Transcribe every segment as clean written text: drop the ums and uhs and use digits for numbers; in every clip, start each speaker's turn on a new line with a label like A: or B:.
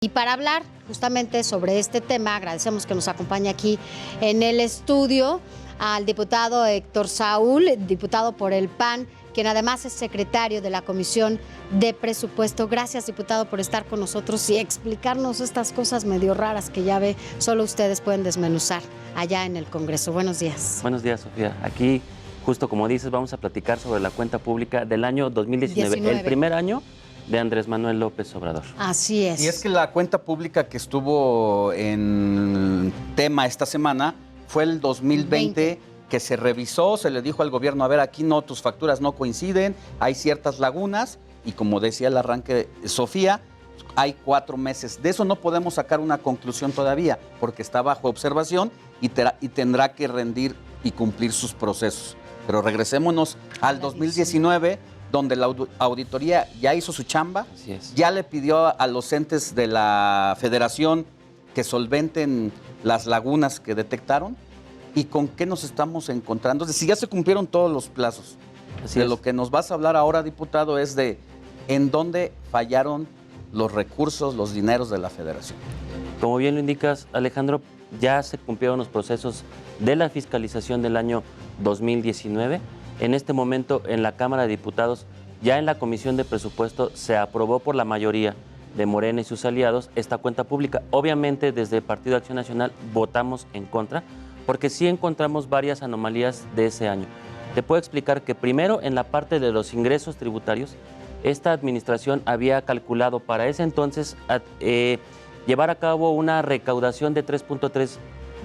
A: Y para hablar justamente sobre este tema, agradecemos que nos acompañe aquí en el estudio al diputado Héctor Saúl, diputado por el PAN, quien además es secretario de la Comisión de Presupuesto. Gracias, diputado, por estar con nosotros y explicarnos estas cosas medio raras que ya ve, solo ustedes pueden desmenuzar allá en el Congreso. Buenos días.
B: Buenos días, Sofía. Aquí, justo como dices, vamos a platicar sobre la cuenta pública del año 2019, el primer año de Andrés Manuel López Obrador.
A: Así es.
C: Y es que la cuenta pública que estuvo en tema esta semana fue el 2020, que se revisó, se le dijo al gobierno, a ver, aquí no, tus facturas no coinciden, hay ciertas lagunas, y como decía el arranque Sofía, hay 4 meses. De eso no podemos sacar una conclusión todavía, porque está bajo observación y tendrá que rendir y cumplir sus procesos. Pero regresémonos al 2019, donde la auditoría ya hizo su chamba, ya le pidió a los entes de la federación que solventen las lagunas que detectaron. ¿Y con qué nos estamos encontrando? Es decir, ya se cumplieron todos los plazos. De lo que nos vas a hablar ahora, diputado, es de en dónde fallaron los recursos, los dineros de la federación.
B: Como bien lo indicas, Alejandro, ya se cumplieron los procesos de la fiscalización del año 2019. En este momento, en la Cámara de Diputados, ya en la Comisión de Presupuesto, se aprobó por la mayoría de Morena y sus aliados esta cuenta pública. Obviamente, desde el Partido de Acción Nacional votamos en contra, porque sí encontramos varias anomalías de ese año. Te puedo explicar que primero, en la parte de los ingresos tributarios, esta administración había calculado para ese entonces llevar a cabo una recaudación de 3.3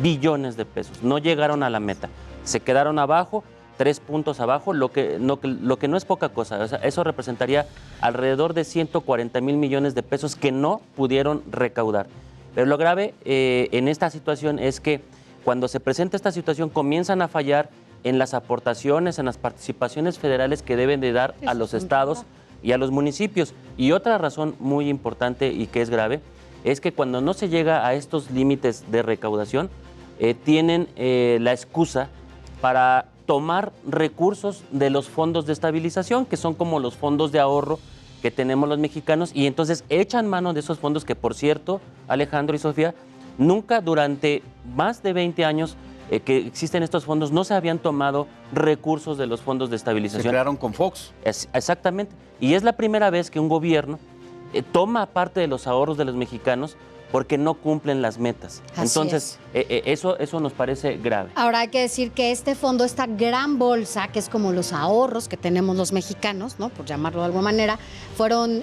B: billones de pesos. No llegaron a la meta, se quedaron abajo, 3 puntos abajo, lo que no es poca cosa. O sea, eso representaría alrededor de 140,000 millones de pesos que no pudieron recaudar. Pero lo grave en esta situación es que cuando se presenta esta situación comienzan a fallar en las aportaciones, en las participaciones federales que deben de dar a los estados y a los municipios. Y otra razón muy importante y que es grave es que cuando no se llega a estos límites de recaudación, tienen la excusa para tomar recursos de los fondos de estabilización, que son como los fondos de ahorro que tenemos los mexicanos, y entonces echan mano de esos fondos que, por cierto, Alejandro y Sofía, nunca durante más de 20 años que existen estos fondos no se habían tomado recursos de los fondos de estabilización.
C: Se crearon con Fox.
B: Exactamente. Y es la primera vez que un gobierno toma parte de los ahorros de los mexicanos porque no cumplen las metas. Entonces, eso nos parece grave.
A: Ahora hay que decir que este fondo, esta gran bolsa, que es como los ahorros que tenemos los mexicanos, ¿no?, por llamarlo de alguna manera, fueron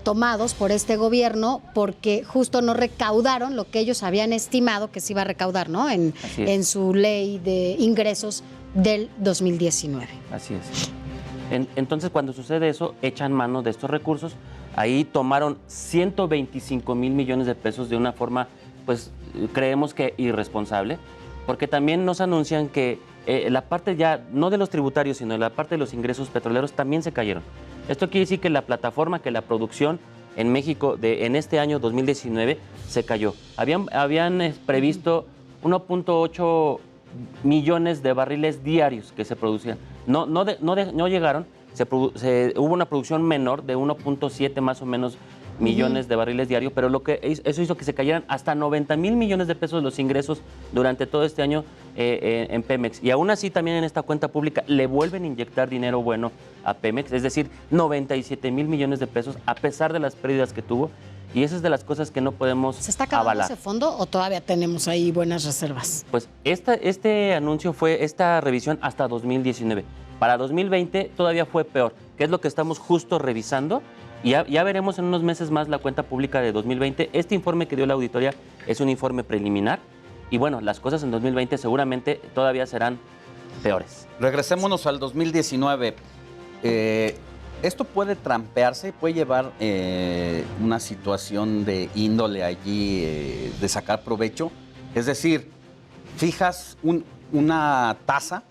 A: tomados por este gobierno porque justo no recaudaron lo que ellos habían estimado que se iba a recaudar, ¿no?, en su ley de ingresos del 2019.
B: Así es. Entonces, cuando sucede eso, echan mano de estos recursos. Ahí tomaron 125,000 millones de pesos de una forma, pues, creemos que irresponsable, porque también nos anuncian que la parte ya, no de los tributarios, sino de la parte de los ingresos petroleros también se cayeron. Esto quiere decir que la plataforma, que la producción en México en este año 2019 se cayó. Habían previsto 1.8 millones de barriles diarios que se producían. No llegaron. Hubo una producción menor de 1.7 más o menos millones de barriles diarios, pero eso hizo que se cayeran hasta 90,000 millones de pesos los ingresos durante todo este año en Pemex. Y aún así también en esta cuenta pública le vuelven a inyectar dinero bueno a Pemex, es decir, 97,000 millones de pesos a pesar de las pérdidas que tuvo. Y esa es de las cosas que no podemos avalar.
A: ¿Se está acabando ese fondo o todavía tenemos ahí buenas reservas?
B: Pues este anuncio fue esta revisión hasta 2019. Para 2020 todavía fue peor, que es lo que estamos justo revisando. Y ya veremos en unos meses más la cuenta pública de 2020. Este informe que dio la auditoría es un informe preliminar. Y bueno, las cosas en 2020 seguramente todavía serán peores.
C: Regresémonos al 2019. Esto puede trampearse, puede llevar una situación de índole allí, de sacar provecho. Es decir, fijas una tasa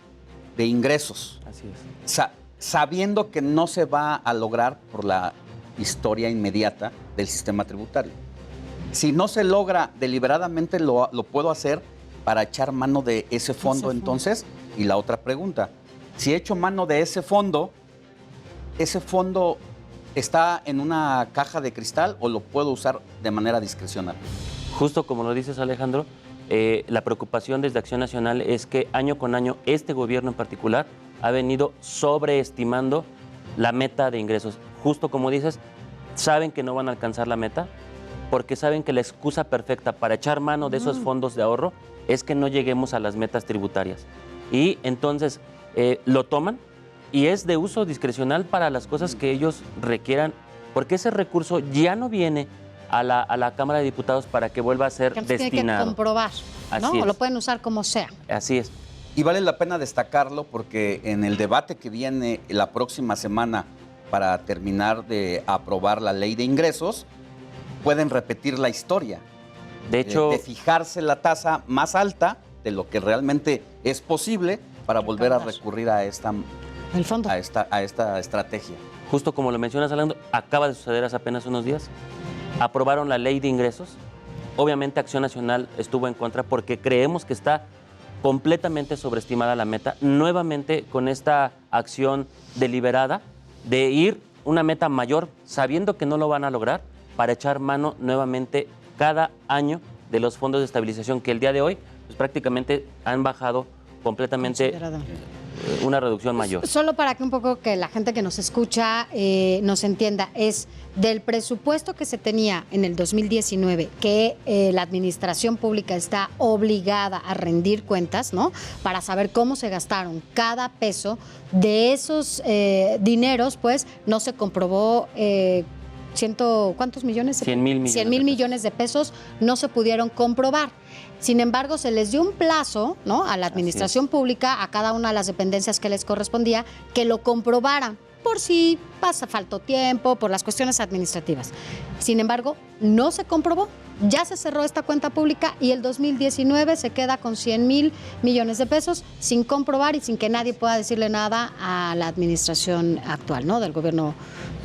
C: de ingresos.
B: Así es.
C: Sabiendo que no se va a lograr por la historia inmediata del sistema tributario. Si no se logra deliberadamente, lo puedo hacer para echar mano de ese fondo entonces. Y la otra pregunta, si echo mano de ese fondo ¿está en una caja de cristal o lo puedo usar de manera discrecional?
B: Justo como lo dices, Alejandro, la preocupación desde Acción Nacional es que año con año este gobierno en particular ha venido sobreestimando la meta de ingresos. Justo como dices, saben que no van a alcanzar la meta porque saben que la excusa perfecta para echar mano de esos fondos de ahorro es que no lleguemos a las metas tributarias. Y entonces lo toman y es de uso discrecional para las cosas que ellos requieran, porque ese recurso ya no viene a la Cámara de Diputados para que vuelva a ser destinado.
A: Tiene que comprobar, ¿no?
B: Así
A: O lo
B: es.
A: pueden usar como sea.
B: Así es.
C: Y vale la pena destacarlo porque en el debate que viene la próxima semana para terminar de aprobar la ley de ingresos, pueden repetir la historia.
B: De hecho,
C: De fijarse la tasa más alta de lo que realmente es posible para volver a recurrir a esta
A: El fondo.
C: a esta estrategia.
B: justo como lo mencionas, Alejandro, acaba de suceder hace apenas unos días. Aprobaron la ley de ingresos. Obviamente Acción Nacional estuvo en contra porque creemos que está completamente sobreestimada la meta. Nuevamente con esta acción deliberada de ir una meta mayor, sabiendo que no lo van a lograr, para echar mano nuevamente cada año de los fondos de estabilización que el día de hoy pues, prácticamente han bajado completamente una reducción mayor.
A: Solo para que un poco que la gente que nos escucha nos entienda, es del presupuesto que se tenía en el 2019, que la administración pública está obligada a rendir cuentas, ¿no? Para saber cómo se gastaron cada peso de esos dineros, pues no se comprobó. ¿Cuántos millones?
B: 100,000 millones.
A: 100,000 millones de pesos no se pudieron comprobar. Sin embargo, se les dio un plazo, ¿no?, a la administración pública, a cada una de las dependencias que les correspondía, que lo comprobaran, por si faltó tiempo, por las cuestiones administrativas. Sin embargo, no se comprobó, ya se cerró esta cuenta pública y el 2019 se queda con 100,000 millones de pesos sin comprobar y sin que nadie pueda decirle nada a la administración actual, ¿no?, del gobierno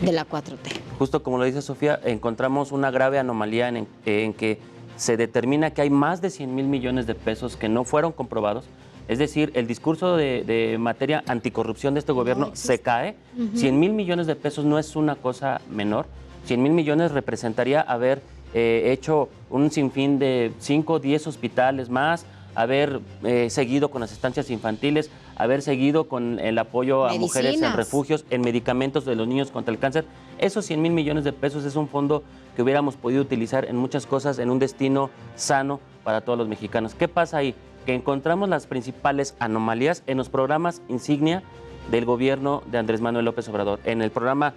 A: de la 4T.
B: Justo como lo dice Sofía, encontramos una grave anomalía en que se determina que hay más de 100,000 millones de pesos que no fueron comprobados. Es decir, el discurso de materia anticorrupción de este gobierno se cae. 100,000 millones de pesos no es una cosa menor. 100,000 millones representaría haber hecho un sinfín de 5 o 10 hospitales más, haber seguido con las estancias infantiles, haber seguido con el apoyo a mujeres en refugios, en medicamentos de los niños contra el cáncer. Esos 100,000 millones de pesos es un fondo que hubiéramos podido utilizar en muchas cosas, en un destino sano para todos los mexicanos. ¿Qué pasa ahí? Que encontramos las principales anomalías en los programas insignia del gobierno de Andrés Manuel López Obrador, en el programa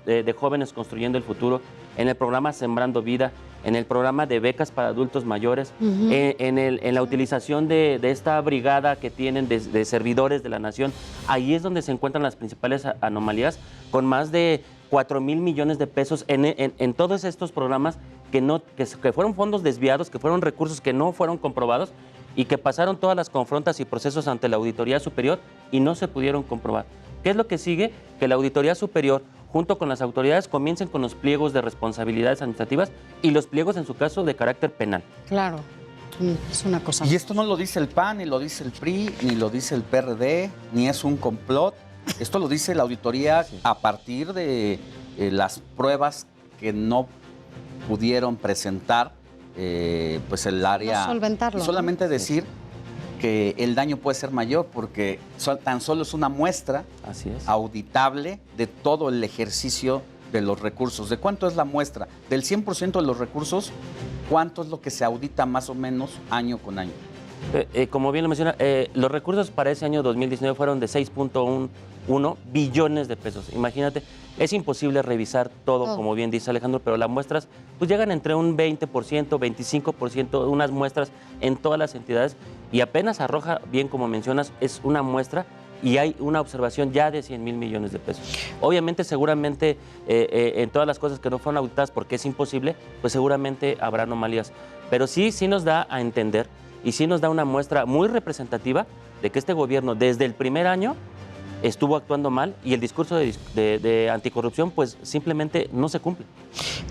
B: de Jóvenes Construyendo el Futuro, en el programa Sembrando Vida, en el programa de becas para adultos mayores, en la utilización de esta brigada que tienen de servidores de la nación. Ahí es donde se encuentran las principales anomalías, con más de 4,000 millones de pesos en todos estos programas que fueron fondos desviados, que fueron recursos que no fueron comprobados y que pasaron todas las confrontas y procesos ante la Auditoría Superior y no se pudieron comprobar. ¿Qué es lo que sigue? Que la Auditoría Superior, junto con las autoridades, comiencen con los pliegos de responsabilidades administrativas y los pliegos, en su caso, de carácter penal.
A: Claro, es una cosa.
C: Y esto no lo dice el PAN, ni lo dice el PRI, ni lo dice el PRD, ni es un complot. Esto lo dice la auditoría a partir de las pruebas que no pudieron presentar pues el área.
A: No solventarlo,
C: y solamente
A: ¿no?
C: decir que el daño puede ser mayor porque tan solo es una muestra auditable de todo el ejercicio de los recursos. ¿De cuánto es la muestra? Del 100% de los recursos, ¿cuánto es lo que se audita más o menos año con año?
B: Como bien lo menciona, los recursos para ese año 2019 fueron de 6.1 billones de pesos. Imagínate, es imposible revisar todo, como bien dice Alejandro, pero las muestras pues llegan entre un 20%, 25%, unas muestras en todas las entidades y apenas arroja, bien como mencionas, es una muestra y hay una observación ya de 100,000 millones de pesos. Obviamente, seguramente, en todas las cosas que no fueron auditadas porque es imposible, pues seguramente habrá anomalías. Pero sí nos da a entender y sí nos da una muestra muy representativa de que este gobierno desde el primer año estuvo actuando mal y el discurso de anticorrupción pues simplemente no se cumple.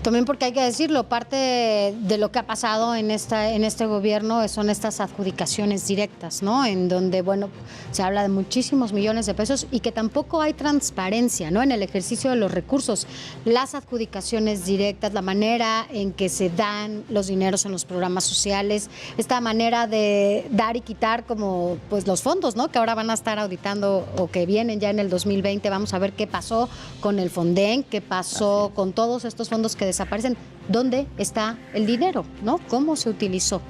A: También porque hay que decirlo, parte de lo que ha pasado en este gobierno son estas adjudicaciones directas, ¿no? En donde, bueno, se habla de muchísimos millones de pesos y que tampoco hay transparencia, ¿no? En el ejercicio de los recursos, las adjudicaciones directas, la manera en que se dan los dineros en los programas sociales, esta manera de dar y quitar como pues los fondos, ¿no? Que ahora van a estar auditando o que vienen ya en el 2020. Vamos a ver qué pasó con el Fonden, qué pasó con todos estos fondos que desaparecen. ¿Dónde está el dinero? ¿No? ¿Cómo se utilizó?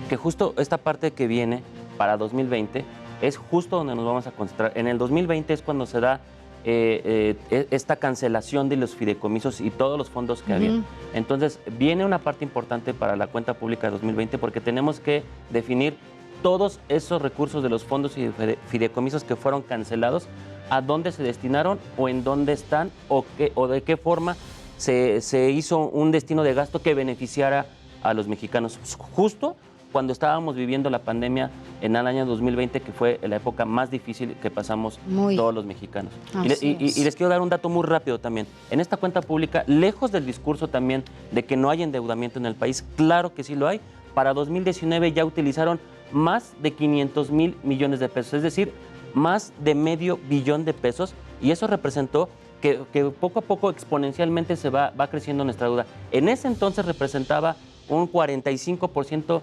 B: Que justo esta parte que viene para 2020 es justo donde nos vamos a concentrar. En el 2020 es cuando se da esta cancelación de los fideicomisos y todos los fondos que había. Entonces, viene una parte importante para la cuenta pública de 2020 porque tenemos que definir todos esos recursos de los fondos y fideicomisos que fueron cancelados, a dónde se destinaron o en dónde están o de qué forma se hizo un destino de gasto que beneficiara a los mexicanos. Justo cuando estábamos viviendo la pandemia en el año 2020, que fue la época más difícil que pasamos todos los mexicanos. Y les quiero dar un dato muy rápido también. En esta cuenta pública, lejos del discurso también de que no hay endeudamiento en el país, claro que sí lo hay. Para 2019 ya utilizaron más de 500,000 millones de pesos, es decir, más de $500 millones de pesos, y eso representó que poco a poco exponencialmente se va creciendo nuestra deuda. En ese entonces representaba un 45%,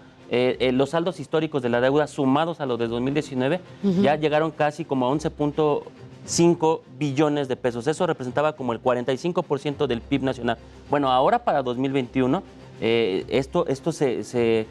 B: los saldos históricos de la deuda sumados a los de 2019 ya llegaron casi como a 11.5 billones de pesos. Eso representaba como el 45% del PIB nacional. Bueno, ahora para 2021 esto se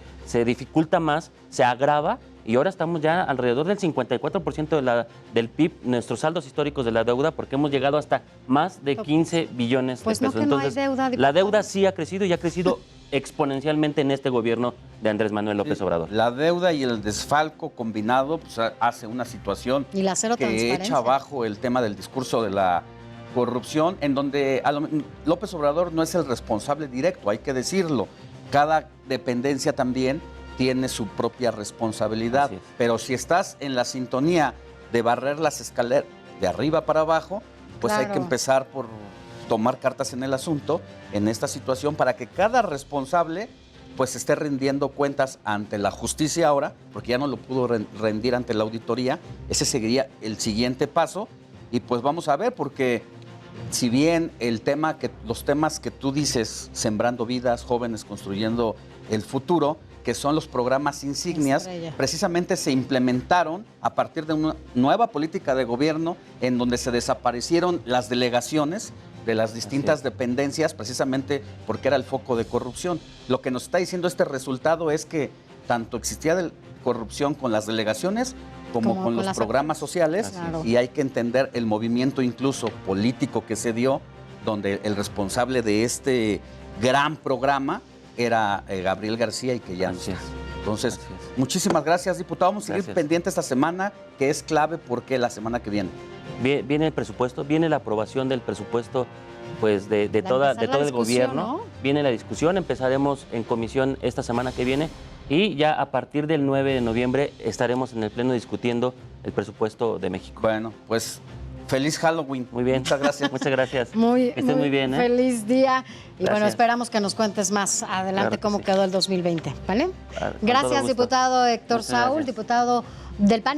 B: dificulta más, se agrava, y ahora estamos ya alrededor del 54% del PIB, nuestros saldos históricos de la deuda, porque hemos llegado hasta más de 15 billones de pesos.
A: No, que
B: entonces,
A: no hay deuda,
B: la deuda sí ha crecido y ha crecido exponencialmente en este gobierno de Andrés Manuel López Obrador.
C: La deuda y el desfalco combinado pues, hace una situación que echa abajo el tema del discurso de la corrupción, en donde López Obrador no es el responsable directo, hay que decirlo. Cada dependencia también tiene su propia responsabilidad, pero si estás en la sintonía de barrer las escaleras de arriba para abajo, pues hay que empezar por tomar cartas en el asunto en esta situación para que cada responsable pues esté rindiendo cuentas ante la justicia ahora, porque ya no lo pudo rendir ante la auditoría. Ese sería el siguiente paso y pues vamos a ver, porque si bien los temas que tú dices, sembrando vidas, jóvenes construyendo el futuro, que son los programas insignias, precisamente se implementaron a partir de una nueva política de gobierno en donde se desaparecieron las delegaciones de las distintas dependencias, precisamente porque era el foco de corrupción. Lo que nos está diciendo este resultado es que tanto existía corrupción con las delegaciones como con los programas sociales, y hay que entender el movimiento incluso político que se dio, donde el responsable de este gran programa era Gabriel García y que ya no está. Entonces, muchísimas gracias, diputado. Vamos a seguir pendiente esta semana, que es clave porque la semana que viene.
B: Viene el presupuesto, viene la aprobación del presupuesto pues de todo el gobierno, ¿no? Viene la discusión, empezaremos en comisión esta semana que viene y ya a partir del 9 de noviembre estaremos en el Pleno discutiendo el presupuesto de México.
C: Bueno, pues feliz Halloween.
B: Muy bien.
C: Muchas gracias.
B: Muchas gracias. Que estés muy bien.
A: Feliz día. Y bueno, esperamos que nos cuentes más adelante cómo quedó el 2020, ¿vale? Gracias, diputado Héctor Saúl, diputado del PAN.